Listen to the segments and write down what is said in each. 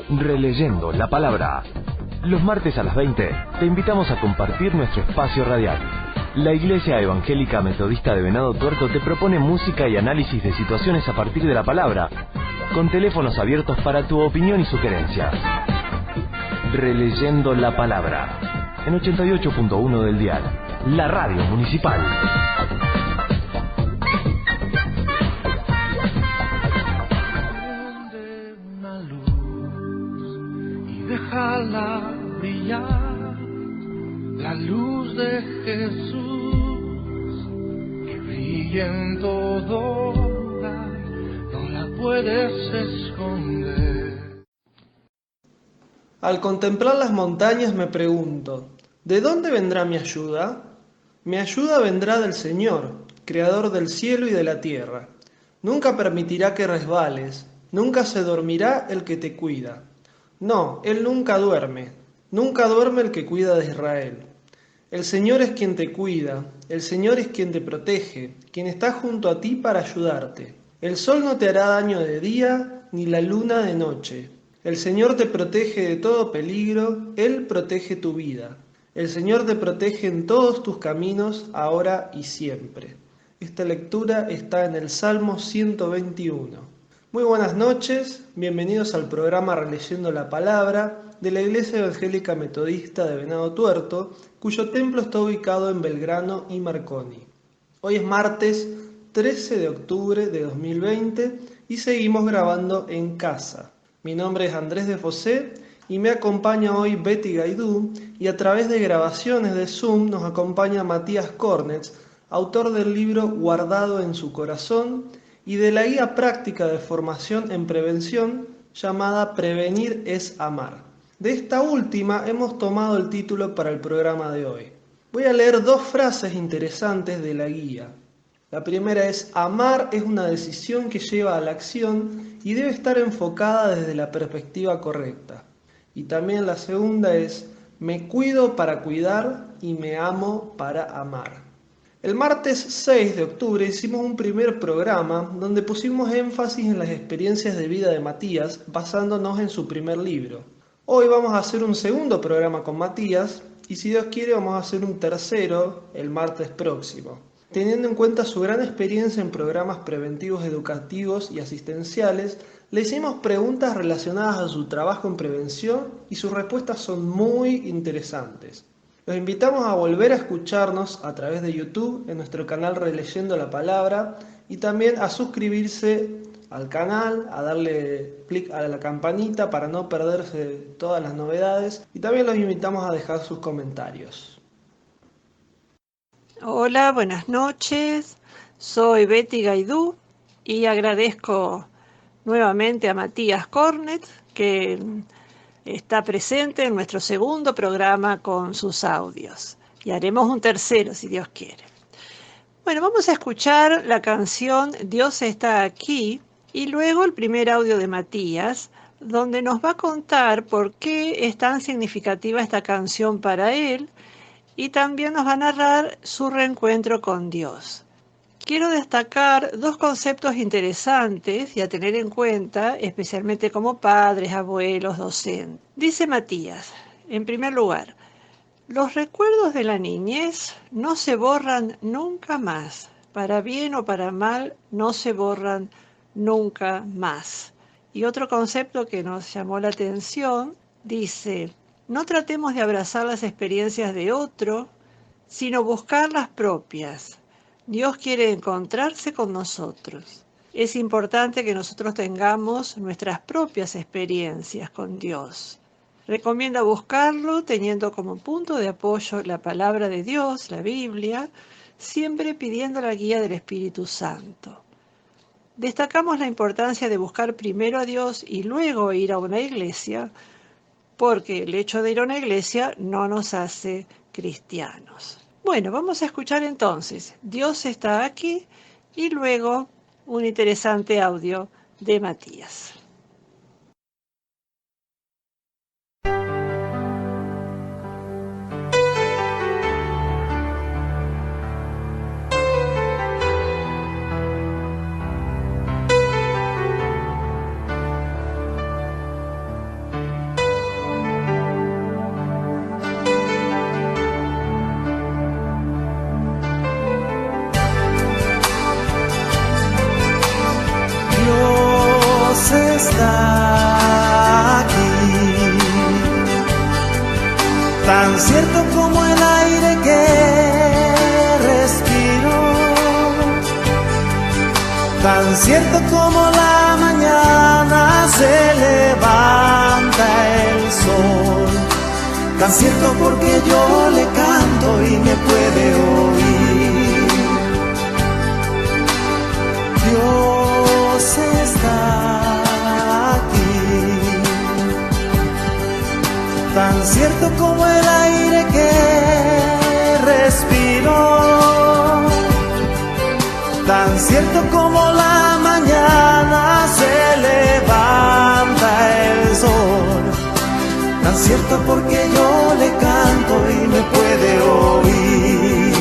Releyendo la palabra. Los martes a las 20 te invitamos a compartir nuestro espacio radial. La Iglesia Evangélica Metodista de Venado Tuerto te propone música y análisis de situaciones a partir de la palabra, con teléfonos abiertos para tu opinión y sugerencias. Releyendo la palabra, en 88.1 del dial, la radio municipal. Déjala brillar, la luz de Jesús, que brilla en todo lugar, no la puedes esconder. Al contemplar las montañas me pregunto, ¿de dónde vendrá mi ayuda? Mi ayuda vendrá del Señor, creador del cielo y de la tierra. Nunca permitirá que resbales, nunca se dormirá el que te cuida. No, Él nunca duerme el que cuida de Israel. El Señor es quien te cuida, el Señor es quien te protege, quien está junto a ti para ayudarte. El sol no te hará daño de día, ni la luna de noche. El Señor te protege de todo peligro, Él protege tu vida. El Señor te protege en todos tus caminos, ahora y siempre. Esta lectura está en el Salmo 121. Muy buenas noches, bienvenidos al programa Releyendo la Palabra de la Iglesia Evangélica Metodista de Venado Tuerto, cuyo templo está ubicado en Belgrano y Marconi. Hoy es martes 13 de octubre de 2020 y seguimos grabando en casa. Mi nombre es Andrés de Fosé y me acompaña hoy Betty Gaidú y a través de grabaciones de Zoom nos acompaña Matías Cornets, autor del libro Guardado en su corazón y de la guía práctica de formación en prevención llamada Prevenir es Amar. De esta última hemos tomado el título para el programa de hoy. Voy a leer dos frases interesantes de la guía. La primera es: amar es una decisión que lleva a la acción y debe estar enfocada desde la perspectiva correcta. Y también la segunda es: me cuido para cuidar y me amo para amar. El martes 6 de octubre hicimos un primer programa donde pusimos énfasis en las experiencias de vida de Matías basándonos en su primer libro. Hoy vamos a hacer un segundo programa con Matías y si Dios quiere vamos a hacer un tercero el martes próximo. Teniendo en cuenta su gran experiencia en programas preventivos educativos y asistenciales, le hicimos preguntas relacionadas a su trabajo en prevención y sus respuestas son muy interesantes. Los invitamos a volver a escucharnos a través de YouTube en nuestro canal Releyendo la Palabra y también a suscribirse al canal, a darle clic a la campanita para no perderse todas las novedades y también los invitamos a dejar sus comentarios. Hola, buenas noches. Soy Betty Gaidú y agradezco nuevamente a Matías Cornet que está presente en nuestro segundo programa con sus audios. Y haremos un tercero, si Dios quiere. Bueno, vamos a escuchar la canción Dios está aquí y luego el primer audio de Matías, donde nos va a contar por qué es tan significativa esta canción para él y también nos va a narrar su reencuentro con Dios. Quiero destacar dos conceptos interesantes y a tener en cuenta, especialmente como padres, abuelos, docentes. Dice Matías, en primer lugar, los recuerdos de la niñez no se borran nunca más. Para bien o para mal, no se borran nunca más. Y otro concepto que nos llamó la atención, dice, no tratemos de abrazar las experiencias de otro, sino buscar las propias. Dios quiere encontrarse con nosotros. Es importante que nosotros tengamos nuestras propias experiencias con Dios. Recomienda buscarlo teniendo como punto de apoyo la palabra de Dios, la Biblia, siempre pidiendo la guía del Espíritu Santo. Destacamos la importancia de buscar primero a Dios y luego ir a una iglesia, porque el hecho de ir a una iglesia no nos hace cristianos. Bueno, vamos a escuchar entonces Dios está aquí y luego un interesante audio de Matías. tan cierto como el aire que respiro, tan cierto como la mañana se levanta el sol, tan cierto porque yo le canto y me puede oír. Dios está aquí, tan cierto como el aire que respiro, tan cierto como la mañana se levanta el sol, tan cierto porque yo le canto y me puede oír.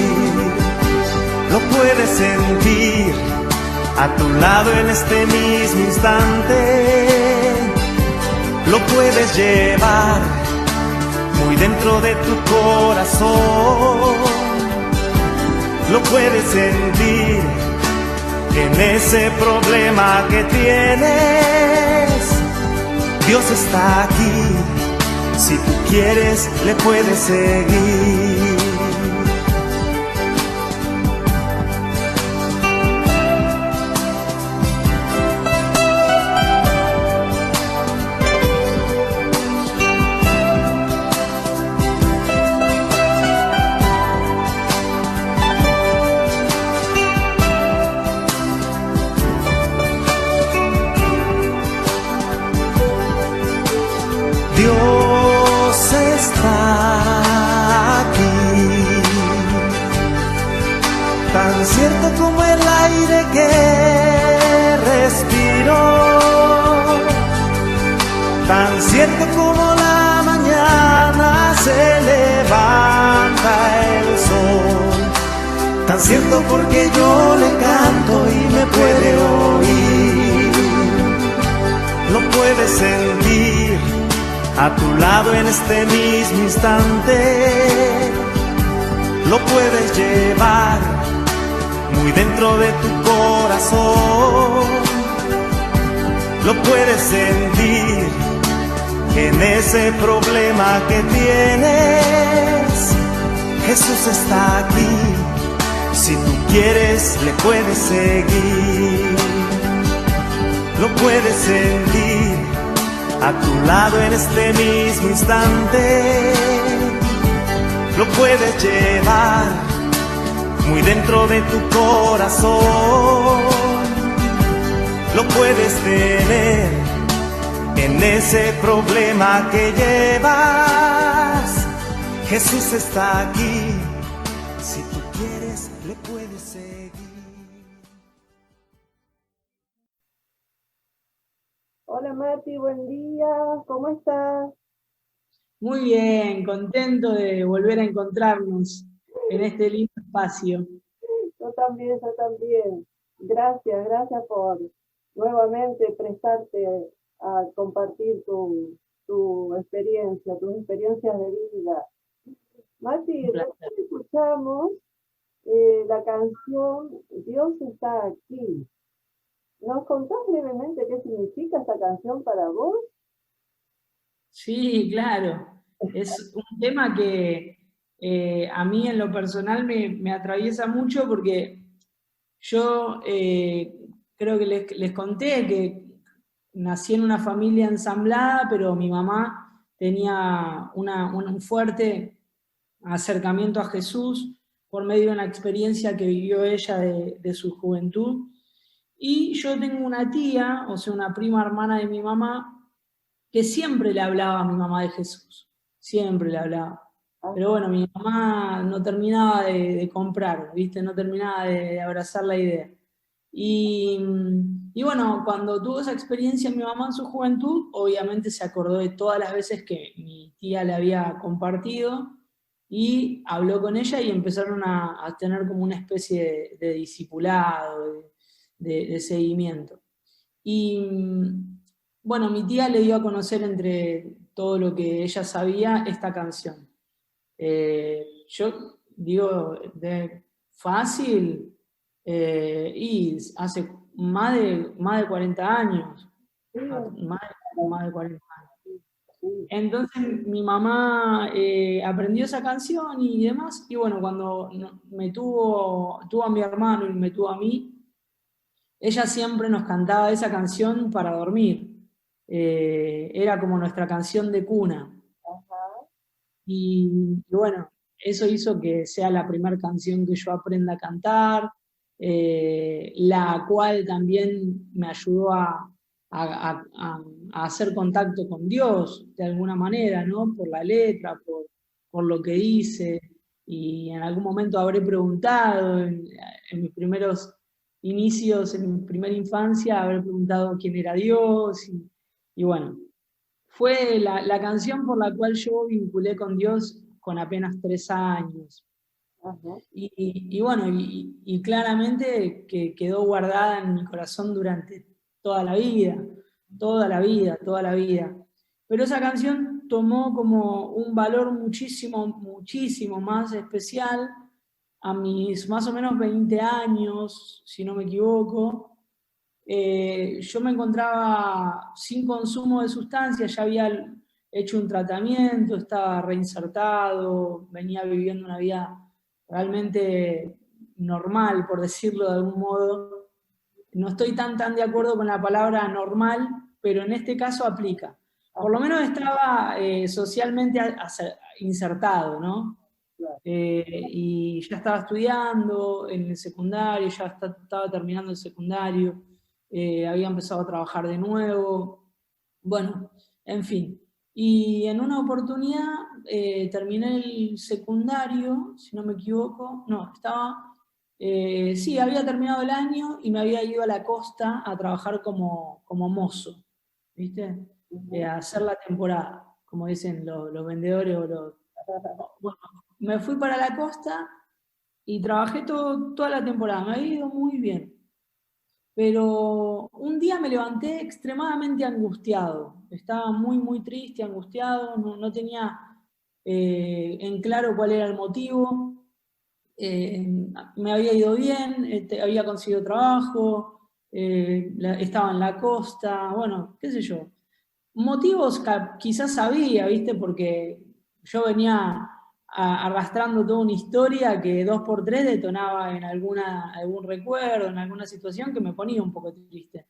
Lo puedes sentir a tu lado en este mismo instante, lo puedes llevar muy dentro de tu corazón, lo puedes sentir en ese problema que tienes. Dios está aquí, si tú quieres le puedes seguir. Dios está aquí, tan cierto como el aire que respiro, tan cierto como la mañana se levanta el sol, tan cierto porque yo le canto y me puede oír. Lo puedes sentir a tu lado en este mismo instante, lo puedes llevar muy dentro de tu corazón, lo puedes sentir en ese problema que tienes. Jesús está aquí, si tú quieres le puedes seguir. Lo puedes sentir a tu lado en este mismo instante, lo puedes llevar muy dentro de tu corazón, lo puedes tener en ese problema que llevas. Jesús está aquí, si tú quieres le puedes seguir. Hola Mati, buen día, ¿cómo estás? Muy bien, contento de volver a encontrarnos en este lindo espacio. Yo también. Gracias por nuevamente prestarte a compartir tu experiencia, tus experiencias de vida. Mati, recién escuchamos la canción Dios está aquí. ¿Nos contás brevemente qué significa esta canción para vos? Sí, claro. Es un tema que a mí en lo personal me atraviesa mucho porque yo creo que les conté que nací en una familia ensamblada, pero mi mamá tenía un fuerte acercamiento a Jesús por medio de una experiencia que vivió ella de su juventud. Y yo tengo una tía, o sea, una prima hermana de mi mamá, que siempre le hablaba a mi mamá de Jesús, siempre le hablaba. Pero bueno, mi mamá no terminaba de comprar, ¿viste? No terminaba de abrazar la idea. Y bueno, cuando tuvo esa experiencia mi mamá en su juventud, obviamente se acordó de todas las veces que mi tía le había compartido y habló con ella y empezaron a tener como una especie de discipulado, de seguimiento. Y bueno, mi tía le dio a conocer entre todo lo que ella sabía esta canción. Yo digo, fácil, y hace más de 40 años, más de 40 años. Sí, Entonces mi mamá aprendió esa canción y demás, y bueno, cuando me tuvo a mi hermano y me tuvo a mí, ella siempre nos cantaba esa canción para dormir. Era como nuestra canción de cuna. Y bueno, eso hizo que sea la primera canción que yo aprenda a cantar, la cual también me ayudó a hacer contacto con Dios de alguna manera, ¿no? Por la letra, por lo que hice, y en algún momento habré preguntado en mis primeros inicios, en mi primera infancia, habré preguntado quién era Dios, y bueno, fue la canción por la cual yo vinculé con Dios con apenas 3 años. Y bueno, y claramente que quedó guardada en mi corazón durante toda la vida, toda la vida, toda la vida. Pero esa canción tomó como un valor muchísimo, muchísimo más especial a mis más o menos 20 años, si no me equivoco. Yo me encontraba sin consumo de sustancias, ya había hecho un tratamiento, estaba reinsertado, venía viviendo una vida realmente normal, por decirlo de algún modo. No estoy tan de acuerdo con la palabra normal, pero en este caso aplica. Por lo menos estaba socialmente insertado, ¿no? Y ya estaba estudiando en el secundario, ya estaba terminando el secundario, había empezado a trabajar de nuevo, bueno, en fin. Y en una oportunidad terminé el secundario, si no me equivoco, no, sí, había terminado el año y me había ido a la costa a trabajar como mozo, ¿viste? A hacer la temporada, como dicen los vendedores o los... Bueno, me fui para la costa y trabajé toda la temporada, me había ido muy bien. Pero un día me levanté extremadamente angustiado, estaba muy, muy triste, angustiado, no tenía en claro cuál era el motivo. Me había ido bien, había conseguido trabajo, estaba en la costa, bueno, qué sé yo. Motivos quizás sabía, ¿viste? Porque yo venía arrastrando toda una historia que 2x3 detonaba en algún recuerdo, en alguna situación que me ponía un poco triste.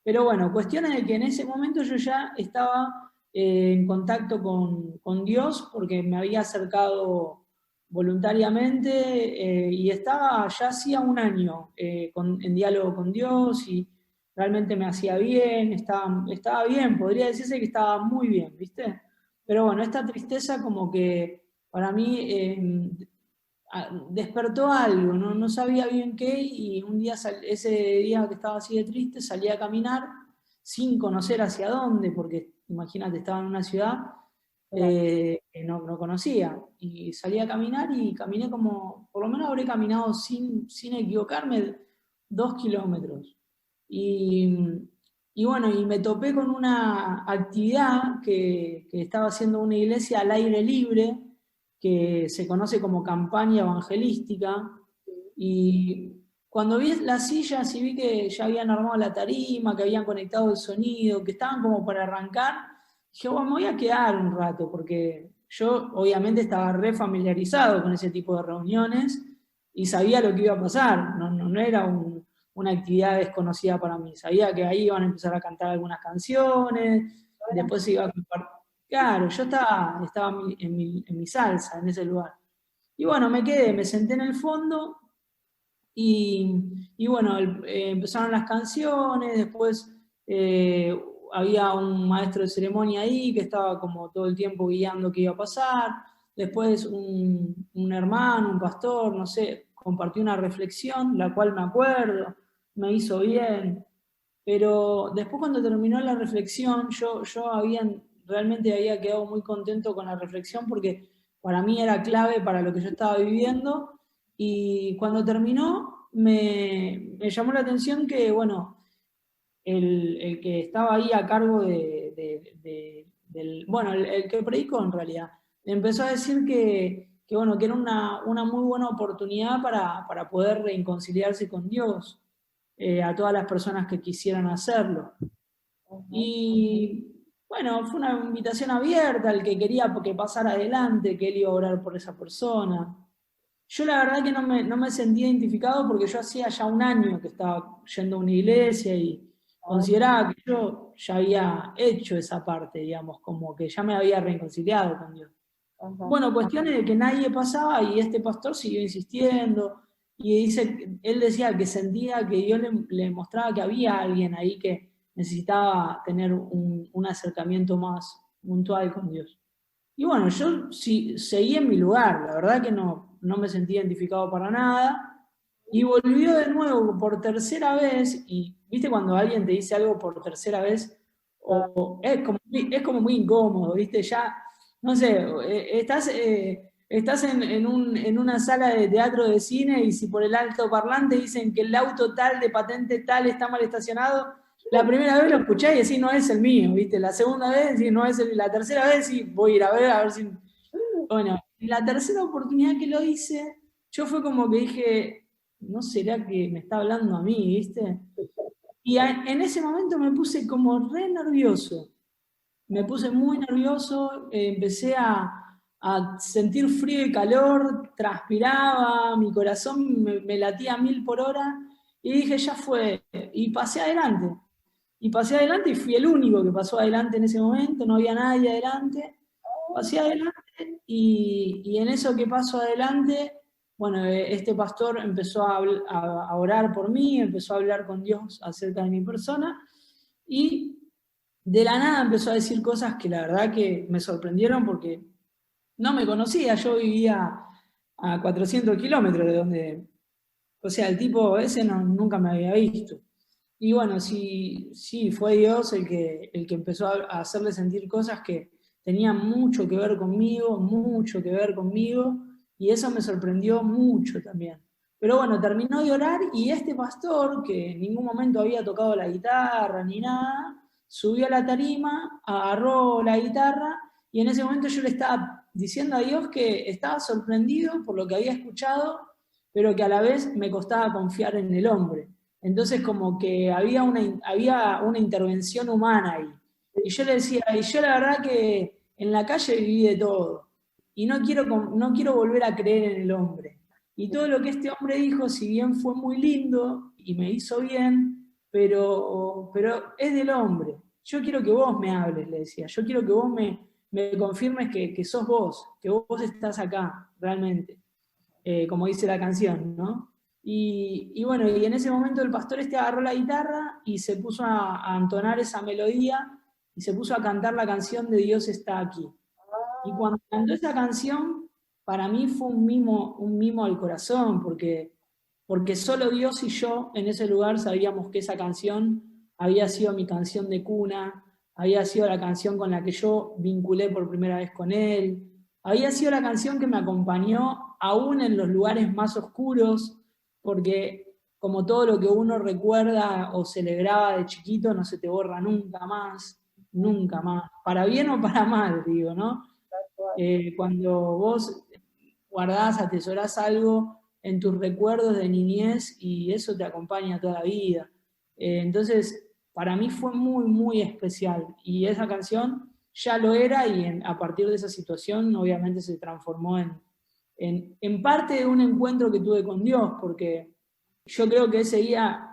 Pero bueno, cuestión de que en ese momento yo ya estaba en contacto con Dios porque me había acercado voluntariamente y estaba ya hacía un año en diálogo con Dios y realmente me hacía bien, estaba bien, podría decirse que estaba muy bien, ¿viste? Pero bueno, esta tristeza como que para mí despertó algo, no sabía bien qué, y un día, ese día que estaba así de triste, salí a caminar sin conocer hacia dónde, porque imagínate, estaba en una ciudad que no conocía, y salí a caminar y caminé como, por lo menos habré caminado sin equivocarme, 2 kilómetros. Y bueno, y me topé con una actividad que estaba haciendo una iglesia al aire libre, que se conoce como campaña evangelística, y cuando vi las sillas y vi que ya habían armado la tarima, que habían conectado el sonido, que estaban como para arrancar, dije, bueno, me voy a quedar un rato, porque yo obviamente estaba re familiarizado con ese tipo de reuniones y sabía lo que iba a pasar, no era una actividad desconocida para mí, sabía que ahí iban a empezar a cantar algunas canciones, después se iba a compartir. Claro, yo estaba en mi salsa, en ese lugar. Y bueno, me quedé, me senté en el fondo y bueno, empezaron las canciones, después había un maestro de ceremonia ahí que estaba como todo el tiempo guiando qué iba a pasar, después un hermano, un pastor, no sé, compartió una reflexión, la cual me acuerdo, me hizo bien, pero después cuando terminó la reflexión, yo realmente había quedado muy contento con la reflexión porque para mí era clave para lo que yo estaba viviendo, y cuando terminó me llamó la atención que, bueno, el que estaba ahí a cargo bueno, el que predicó en realidad, empezó a decir bueno, que era una muy buena oportunidad para poder reconciliarse con Dios, a todas las personas que quisieran hacerlo. Y bueno, fue una invitación abierta, el que quería que pasara adelante, que él iba a orar por esa persona. Yo la verdad que no me sentí identificado porque yo hacía ya un año que estaba yendo a una iglesia y consideraba que yo ya había hecho esa parte, digamos, como que ya me había reconciliado con Dios. Bueno, cuestiones de que nadie pasaba y este pastor siguió insistiendo y él decía que sentía que Dios le mostraba que había alguien ahí que necesitaba tener un acercamiento más puntual con Dios. Y bueno, yo sí, seguí en mi lugar, la verdad que no me sentí identificado para nada, y volvió de nuevo por tercera vez, y viste cuando alguien te dice algo por tercera vez, es como muy incómodo, viste, ya, no sé, estás en una sala de teatro de cine y si por el altoparlante dicen que el auto tal de patente tal está mal estacionado, la primera vez lo escuché y decís, no es el mío, ¿viste? La segunda vez decís, no es la tercera vez sí, voy a ir a ver si... Bueno, la tercera oportunidad que lo hice, yo fue como que dije, ¿no será que me está hablando a mí, viste? Y en ese momento me puse como re nervioso. Me puse muy nervioso, empecé a sentir frío y calor, transpiraba, mi corazón me latía a 1000 por hora, y dije, ya fue, y pasé adelante. Y pasé adelante y fui el único que pasó adelante en ese momento, no había nadie adelante. Pasé adelante y en eso que paso adelante, bueno, este pastor empezó a orar por mí, empezó a hablar con Dios acerca de mi persona y de la nada empezó a decir cosas que la verdad que me sorprendieron porque no me conocía, yo vivía a 400 kilómetros de donde, o sea, el tipo ese nunca me había visto. Y bueno, sí, fue Dios el que empezó a hacerle sentir cosas que tenían mucho que ver conmigo, y eso me sorprendió mucho también. Pero bueno, terminó de orar y este pastor, que en ningún momento había tocado la guitarra ni nada, subió a la tarima, agarró la guitarra, y en ese momento yo le estaba diciendo a Dios que estaba sorprendido por lo que había escuchado, pero que a la vez me costaba confiar en el hombre. Entonces como que había una intervención humana ahí. Y yo le decía, y yo la verdad que en la calle viví de todo, y no quiero volver a creer en el hombre. Y todo lo que este hombre dijo, si bien fue muy lindo y me hizo bien, pero es del hombre. Yo quiero que vos me hables, le decía. Yo quiero que vos me confirmes que sos vos, que vos estás acá, realmente. Como dice la canción, ¿no? Y bueno, y en ese momento el pastor agarró la guitarra y se puso a entonar esa melodía y se puso a cantar la canción de Dios está aquí. Y cuando cantó esa canción, para mí fue un mimo al corazón, porque solo Dios y yo en ese lugar sabíamos que esa canción había sido mi canción de cuna, había sido la canción con la que yo vinculé por primera vez con Él, había sido la canción que me acompañó aún en los lugares más oscuros, porque como todo lo que uno recuerda o celebraba de chiquito no se te borra nunca más, para bien o para mal, digo, ¿no? Cuando vos guardás, atesorás algo en tus recuerdos de niñez y eso te acompaña toda la vida. Entonces, para mí fue muy, muy especial y esa canción ya lo era y a partir de esa situación obviamente se transformó en parte de un encuentro que tuve con Dios, porque yo creo que ese día,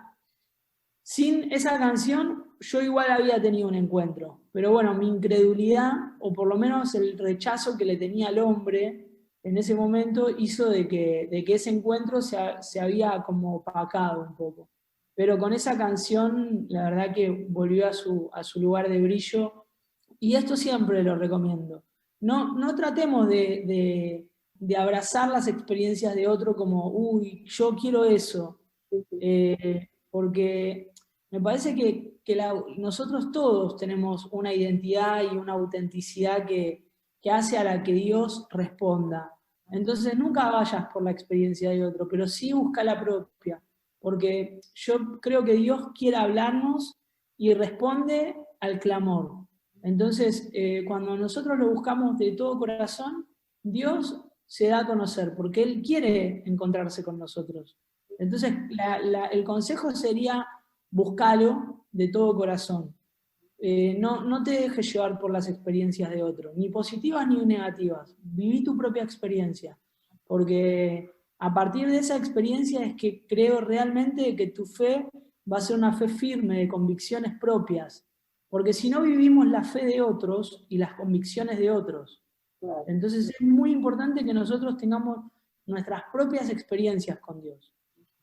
sin esa canción, yo igual había tenido un encuentro, pero bueno, mi incredulidad, o por lo menos el rechazo que le tenía al hombre en ese momento, hizo de que ese encuentro se había como opacado un poco. Pero con esa canción, la verdad que volvió a su lugar de brillo, y esto siempre lo recomiendo. No tratemos de abrazar las experiencias de otro como, uy, yo quiero eso, porque me parece que nosotros todos tenemos una identidad y una autenticidad que hace a la que Dios responda. Entonces nunca vayas por la experiencia de otro, pero sí busca la propia, porque yo creo que Dios quiere hablarnos y responde al clamor. Entonces, cuando nosotros lo buscamos de todo corazón, Dios se da a conocer, porque Él quiere encontrarse con nosotros. Entonces, el consejo sería, búscalo de todo corazón. no te dejes llevar por las experiencias de otros, ni positivas ni negativas. Viví tu propia experiencia, porque a partir de esa experiencia es que creo realmente que tu fe va a ser una fe firme, de convicciones propias, porque si no vivimos la fe de otros y las convicciones de otros. Claro. Entonces es muy importante que nosotros tengamos nuestras propias experiencias con Dios.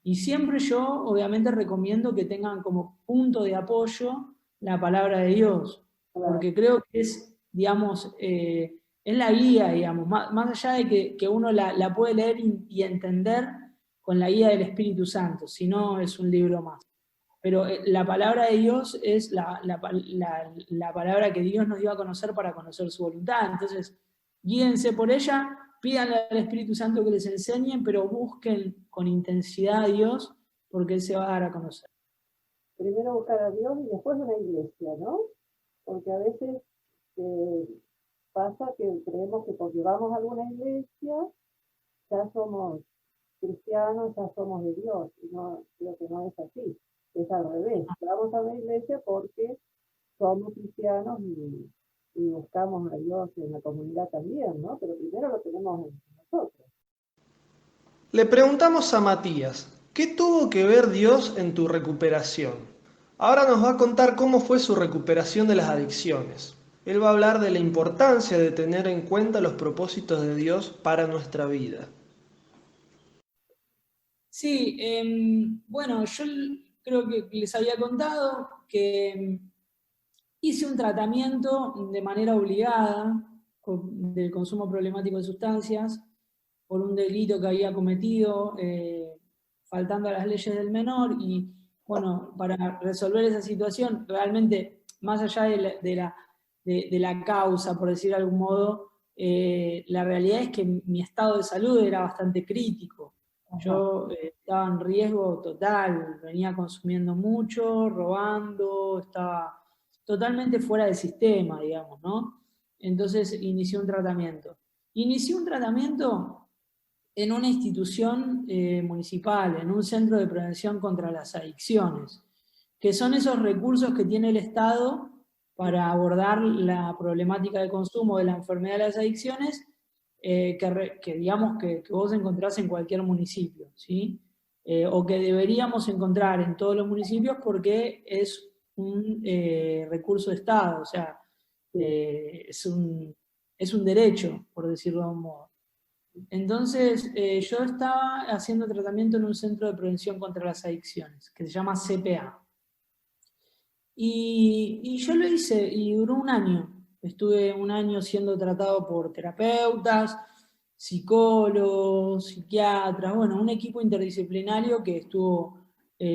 Y siempre yo, obviamente, recomiendo que tengan como punto de apoyo la palabra de Dios, porque creo que es, digamos, es la guía, digamos, más allá de que uno la puede leer y entender con la guía del Espíritu Santo, si no es un libro más. Pero la palabra de Dios es la palabra que Dios nos dio a conocer para conocer su voluntad. Entonces, guíense por ella, pídanle al Espíritu Santo que les enseñe, pero busquen con intensidad a Dios, porque Él se va a dar a conocer. Primero buscar a Dios y después una iglesia, ¿no? Porque a veces pasa que creemos que porque vamos a alguna iglesia ya somos cristianos, ya somos de Dios, y no, creo que no es así, es al revés. Vamos a una iglesia porque somos cristianos y buscamos a Dios en la comunidad también, ¿no? Pero primero lo tenemos en nosotros. Le preguntamos a Matías, ¿qué tuvo que ver Dios en tu recuperación? Ahora nos va a contar cómo fue su recuperación de las adicciones. Él va a hablar de la importancia de tener en cuenta los propósitos de Dios para nuestra vida. Sí, bueno, yo creo que les había contado que hice un tratamiento de manera obligada del consumo problemático de sustancias por un delito que había cometido, faltando a las leyes del menor, y bueno, para resolver esa situación, realmente, más allá de la causa, por decir de algún modo, la realidad es que mi estado de salud era bastante crítico. Yo estaba en riesgo total, venía consumiendo mucho, robando, estaba totalmente fuera del sistema, digamos, ¿no? Entonces inicié un tratamiento. Inicié un tratamiento en una institución municipal, en un centro de prevención contra las adicciones, que son esos recursos que tiene el Estado para abordar la problemática de consumo de la enfermedad de las adicciones, que digamos que vos encontrás en cualquier municipio, ¿sí? O que deberíamos encontrar en todos los municipios porque es un recurso de Estado, o sea, es un derecho, por decirlo de un modo. Entonces, yo estaba haciendo tratamiento en un centro de prevención contra las adicciones, que se llama CPA. Y yo lo hice, y duró un año. Estuve un año siendo tratado por terapeutas, psicólogos, psiquiatras, bueno, un equipo interdisciplinario que estuvo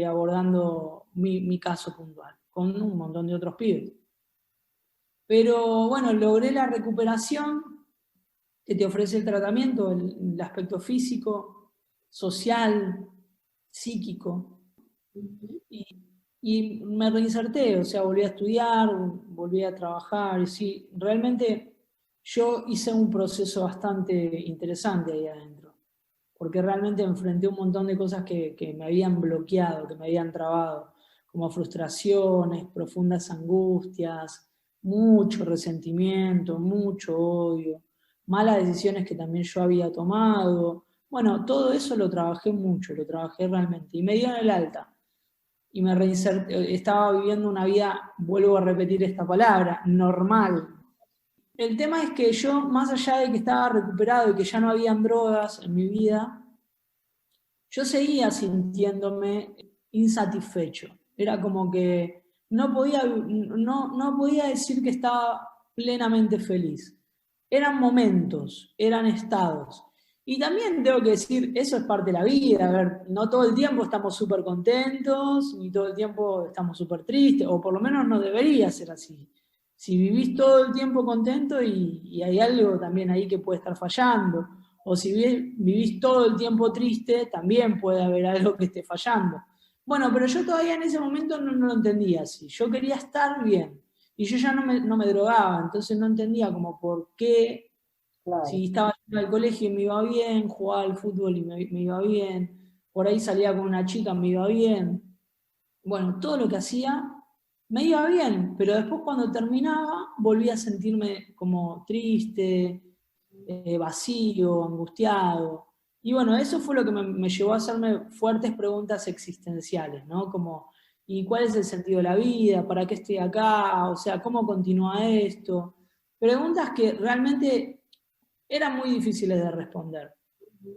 abordando mi caso puntual, con un montón de otros pibes. Pero bueno, logré la recuperación que te ofrece el tratamiento, el aspecto físico, social, psíquico. Y me reinserté, o sea, volví a estudiar, volví a trabajar, y sí, realmente yo hice un proceso bastante interesante ahí adentro, porque realmente enfrenté un montón de cosas que me habían bloqueado, que me habían trabado, como frustraciones, profundas angustias, mucho resentimiento, mucho odio, malas decisiones que también yo había tomado. Bueno, todo eso lo trabajé mucho, lo trabajé realmente, y me dio en el alta. Y me reinserté, estaba viviendo una vida, vuelvo a repetir esta palabra, normal. El tema es que yo, más allá de que estaba recuperado y que ya no habían drogas en mi vida, yo seguía sintiéndome insatisfecho. Era como que no podía decir que estaba plenamente feliz. Eran momentos, eran estados. Y también tengo que decir, eso es parte de la vida, a ver, no todo el tiempo estamos súper contentos, ni todo el tiempo estamos súper tristes, o por lo menos no debería ser así. Si vivís todo el tiempo contento y hay algo también ahí que puede estar fallando, o si vivís todo el tiempo triste, también puede haber algo que esté fallando. Bueno, pero yo todavía en ese momento no lo entendía así, yo quería estar bien, y yo ya no me drogaba, entonces no entendía como por qué. Claro. Si estaba en el colegio y me iba bien, jugaba al fútbol y me iba bien, por ahí salía con una chica, me iba bien. Bueno, todo lo que hacía me iba bien, pero después cuando terminaba volvía a sentirme como triste, vacío, angustiado. Y bueno, eso fue lo que me llevó a hacerme fuertes preguntas existenciales, ¿no? Como, ¿y cuál es el sentido de la vida? ¿Para qué estoy acá? O sea, ¿cómo continúa esto? Preguntas que realmente eran muy difíciles de responder.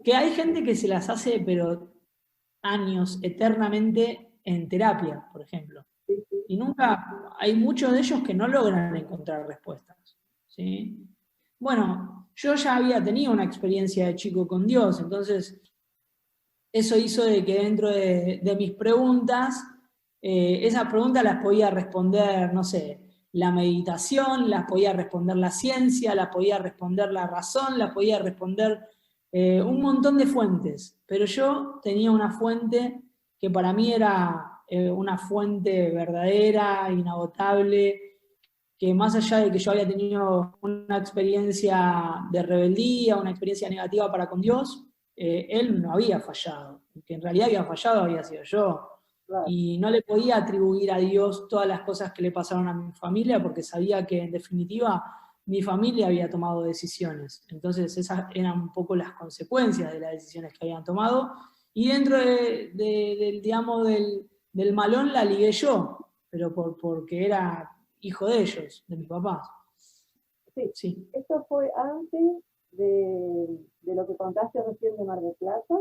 Que hay gente que se las hace, pero años, eternamente, en terapia, por ejemplo. Y nunca, hay muchos de ellos que no logran encontrar respuestas, ¿sí? Bueno, yo ya había tenido una experiencia de chico con Dios, entonces eso hizo de que dentro de mis preguntas, esas preguntas las podía responder, no sé, la meditación, las podía responder la ciencia, las podía responder la razón, las podía responder un montón de fuentes, pero yo tenía una fuente que para mí era una fuente verdadera, inagotable, que más allá de que yo había tenido una experiencia de rebeldía, una experiencia negativa para con Dios, él no había fallado. El que en realidad había fallado había sido yo. Y no le podía atribuir a Dios todas las cosas que le pasaron a mi familia, porque sabía que en definitiva mi familia había tomado decisiones. Entonces esas eran un poco las consecuencias de las decisiones que habían tomado. Y dentro digamos, del malón la ligué yo, pero porque era hijo de ellos, de mis papás. Sí. Sí. ¿Esto fue antes de lo que contaste recién de Mar del Plata?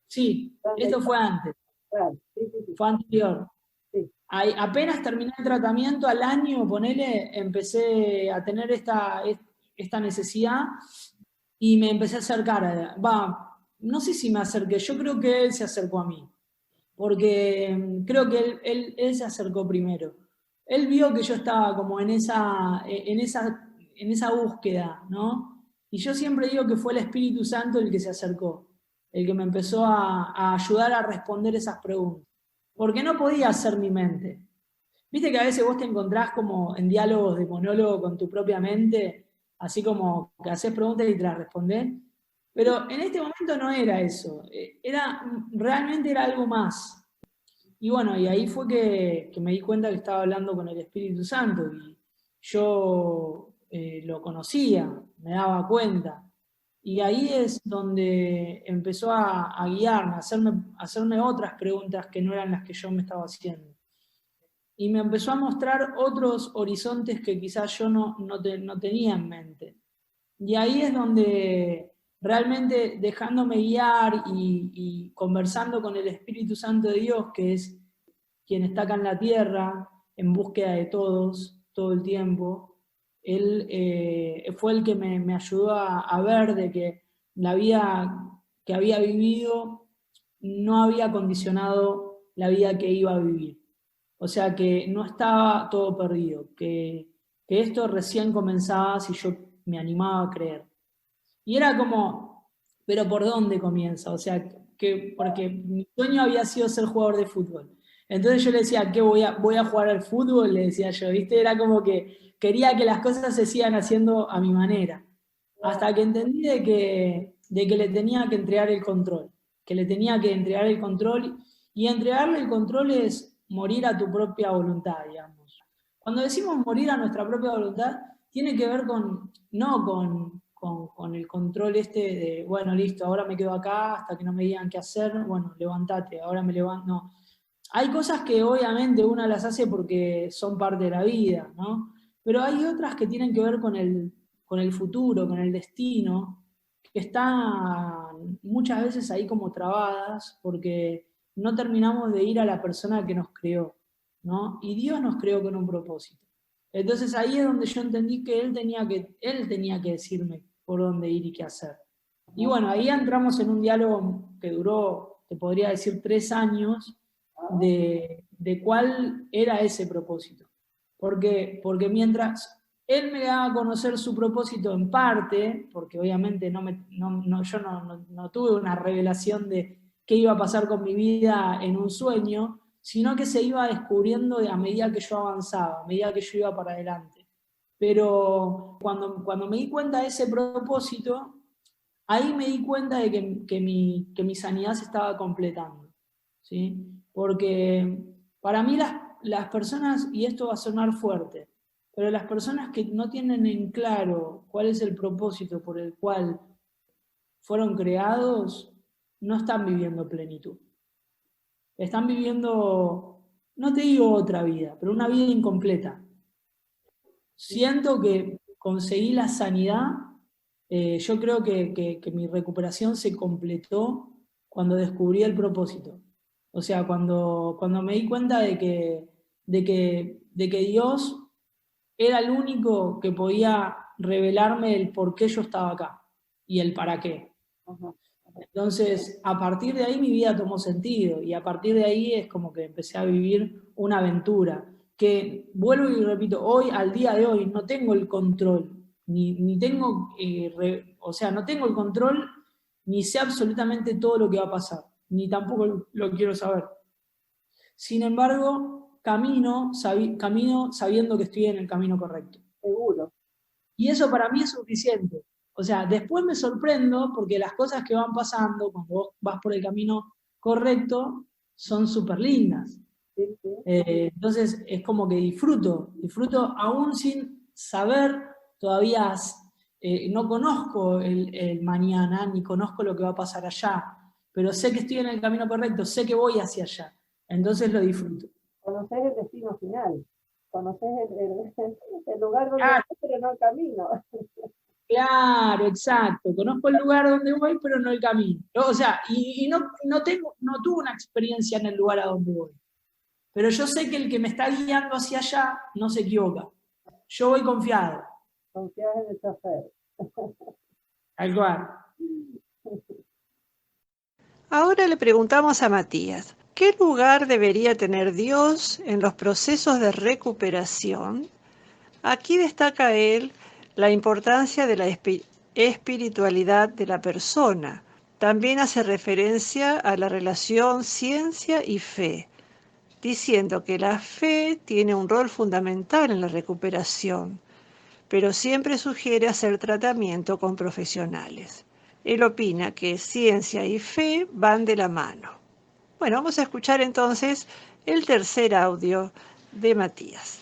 Sí, esto fue antes. Claro, sí. Fue anterior. Sí. Apenas terminé el tratamiento, al año, ponele, empecé a tener esta necesidad y me empecé a acercar. No sé si me acerqué, yo creo que él se acercó a mí, porque creo que él se acercó primero. Él vio que yo estaba como en esa búsqueda, ¿no? Y yo siempre digo que fue el Espíritu Santo el que se acercó, el que me empezó a ayudar a responder esas preguntas. Porque no podía hacer mi mente. Viste que a veces vos te encontrás como en diálogos de monólogo con tu propia mente, así como que haces preguntas y te las respondés. Pero en este momento no era eso, realmente era algo más. Y bueno, y ahí fue que me di cuenta que estaba hablando con el Espíritu Santo y yo lo conocía, me daba cuenta. Y ahí es donde empezó a guiarme, a hacerme otras preguntas que no eran las que yo me estaba haciendo. Y me empezó a mostrar otros horizontes que quizás yo no tenía en mente. Y ahí es donde realmente dejándome guiar y conversando con el Espíritu Santo de Dios, que es quien está acá en la tierra, en búsqueda de todos, todo el tiempo, él fue el que me ayudó a ver de que la vida que había vivido no había condicionado la vida que iba a vivir. O sea que no estaba todo perdido, que esto recién comenzaba si yo me animaba a creer. Y era como, pero ¿por dónde comienza? O sea, porque mi sueño había sido ser jugador de fútbol. Entonces yo le decía, ¿qué voy a jugar al fútbol? Le decía yo, ¿viste? Era como que quería que las cosas se sigan haciendo a mi manera. Hasta que entendí de que le tenía que entregar el control. Que le tenía que entregar el control. Y entregarle el control es morir a tu propia voluntad, digamos. Cuando decimos morir a nuestra propia voluntad, tiene que ver no con el control de, bueno, listo, ahora me quedo acá hasta que no me digan qué hacer, bueno, levantate, ahora me levanto, no. Hay cosas que obviamente una las hace porque son parte de la vida, ¿no? Pero hay otras que tienen que ver con el futuro, con el destino, que están muchas veces ahí como trabadas porque no terminamos de ir a la persona que nos creó, ¿no? Y Dios nos creó con un propósito. Entonces ahí es donde yo entendí que Él tenía que decirme por dónde ir y qué hacer. Y bueno, ahí entramos en un diálogo que duró, te podría decir, 3 años, de cuál era ese propósito. Porque mientras Él me daba a conocer su propósito en parte, porque obviamente yo no tuve una revelación de qué iba a pasar con mi vida en un sueño, sino que se iba descubriendo a medida que yo avanzaba, a medida que yo iba para adelante. Pero cuando me di cuenta de ese propósito, ahí me di cuenta de que mi sanidad se estaba completando, ¿sí? Porque para mí las personas, y esto va a sonar fuerte, pero las personas que no tienen en claro cuál es el propósito por el cual fueron creados, no están viviendo plenitud. Están viviendo, no te digo otra vida, pero una vida incompleta. Siento que conseguí la sanidad, yo creo que mi recuperación se completó cuando descubrí el propósito. O sea, cuando me di cuenta de que Dios era el único que podía revelarme el por qué yo estaba acá y el para qué. Entonces, a partir de ahí mi vida tomó sentido y a partir de ahí es como que empecé a vivir una aventura que, vuelvo y repito, hoy, al día de hoy, no tengo el control, ni tengo, o sea, no tengo el control, ni sé absolutamente todo lo que va a pasar, ni tampoco lo quiero saber. Sin embargo, camino sabiendo que estoy en el camino correcto. Seguro. Y eso para mí es suficiente. O sea, después me sorprendo porque las cosas que van pasando cuando vos vas por el camino correcto son súper lindas. Sí, sí. Entonces es como que disfruto aún sin saber todavía, no conozco el mañana, ni conozco lo que va a pasar allá, pero sé que estoy en el camino correcto, sé que voy hacia allá, entonces lo disfruto. Conoces el destino final, conoces el lugar donde vas, pero no el camino. Claro, exacto. Conozco el lugar donde voy, pero no el camino. O sea, y no tuve una experiencia en el lugar a donde voy. Pero yo sé que el que me está guiando hacia allá no se equivoca. Yo voy confiado. Confías en el chofer. Tal cual. Ahora le preguntamos a Matías, ¿qué lugar debería tener Dios en los procesos de recuperación? Aquí destaca él la importancia de la espiritualidad de la persona. También hace referencia a la relación ciencia y fe, diciendo que la fe tiene un rol fundamental en la recuperación, pero siempre sugiere hacer tratamiento con profesionales. Él opina que ciencia y fe van de la mano. Bueno, vamos a escuchar entonces el tercer audio de Matías.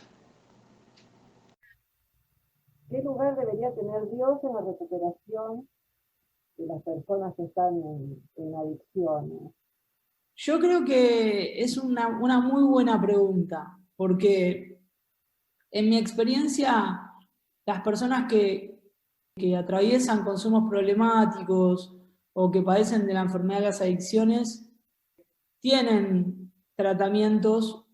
¿Qué lugar debería tener Dios en la recuperación de las personas que están en adicciones? Yo creo que es una muy buena pregunta, porque en mi experiencia, las personas que atraviesan consumos problemáticos o que padecen de la enfermedad de las adicciones, tienen tratamientos,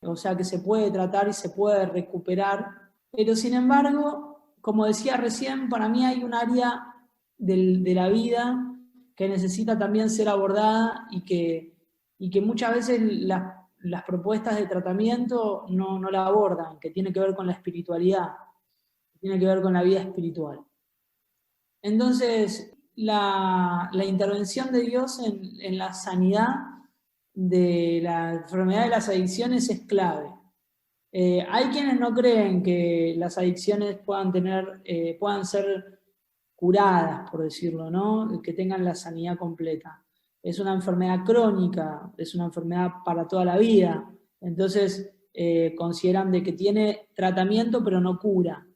o sea que se puede tratar y se puede recuperar, pero sin embargo, como decía recién, para mí hay un área de la vida que necesita también ser abordada y que muchas veces las propuestas de tratamiento no la abordan, que tiene que ver con la espiritualidad, que tiene que ver con la vida espiritual. Entonces, la intervención de Dios en la sanidad de la enfermedad de las adicciones es clave. Hay quienes no creen que las adicciones puedan ser curadas, por decirlo, ¿no? Que tengan la sanidad completa. Es una enfermedad crónica, es una enfermedad para toda la vida. Entonces, consideran de que tiene tratamiento pero no cura.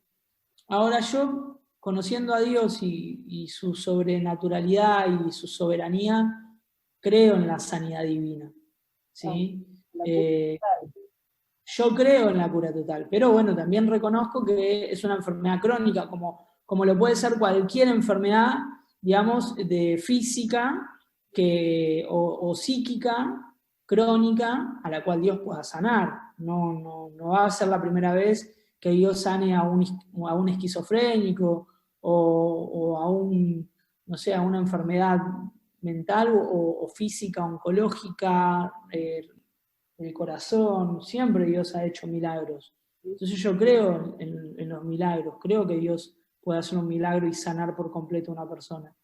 Ahora yo, conociendo a Dios y su sobrenaturalidad y su soberanía, creo en la sanidad divina. ¿Sí? Yo creo en la cura total, pero bueno, también reconozco que es una enfermedad crónica, como lo puede ser cualquier enfermedad, digamos, de física o psíquica, crónica, a la cual Dios pueda sanar. No va a ser la primera vez que Dios sane a un esquizofrénico o a una enfermedad mental o física, oncológica, el corazón. Siempre Dios ha hecho milagros. Entonces yo creo en los milagros, creo que Dios puede hacer un milagro y sanar por completo a una persona.